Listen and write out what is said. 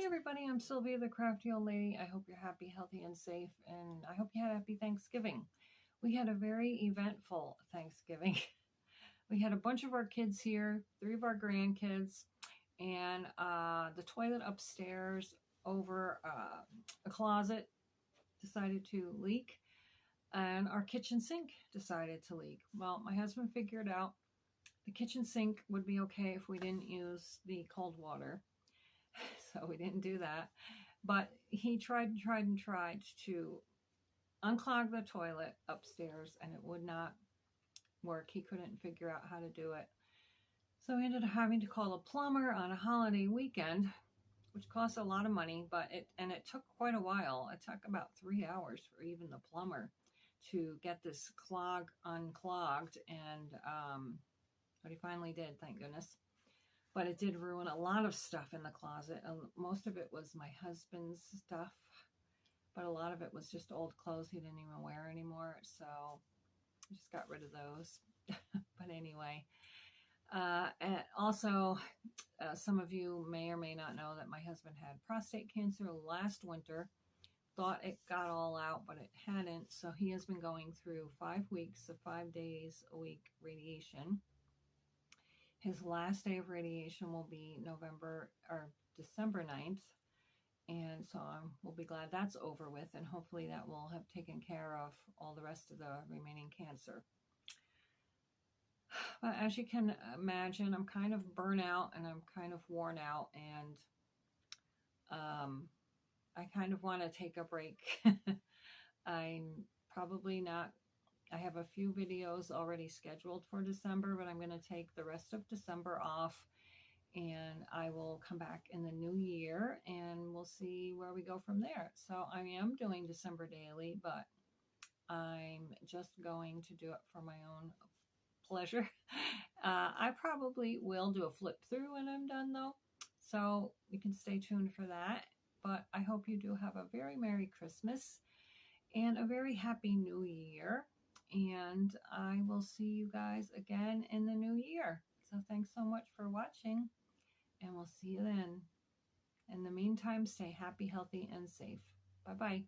everybody, I'm Sylvia, the crafty old lady. I hope you're happy, healthy, and safe, and I hope you had a happy Thanksgiving. We had a very eventful Thanksgiving. We had a bunch of our kids here, 3 of our grandkids, and the toilet upstairs over a closet decided to leak, and our kitchen sink decided to leak. Well, my husband figured out the kitchen sink would be okay if we didn't use the cold water. So we didn't do that. But he tried and tried and tried to unclog the toilet upstairs, and it would not work. He couldn't figure out how to do it. So we ended up having to call a plumber on a holiday weekend, which cost a lot of money, but it took quite a while. It took about 3 hours for even the plumber to get this clog unclogged, and but he finally did, thank goodness. But it did ruin a lot of stuff in the closet. Most of it was my husband's stuff, but a lot of it was just old clothes he didn't even wear anymore. So I just got rid of those. But anyway, and also some of you may or may not know that my husband had prostate cancer last winter. Thought it got all out, but it hadn't. So he has been going through 5 weeks of 5 days a week radiation. His last day of radiation will be December 9th. And so we'll be glad that's over with. And hopefully that will have taken care of all the rest of the remaining cancer. But as you can imagine, I'm kind of burnt out and I'm kind of worn out. And I kind of want to take a break. I'm probably not. I have a few videos already scheduled for December, but I'm going to take the rest of December off, and I will come back in the new year and we'll see where we go from there. So I am doing December daily, but I'm just going to do it for my own pleasure. I probably will do a flip through when I'm done though, so you can stay tuned for that. But I hope you do have a very Merry Christmas and a very Happy New Year. And I will see you guys again in the new year. So thanks so much for watching, and we'll see you then. In the meantime, stay happy, healthy, and safe. Bye-bye.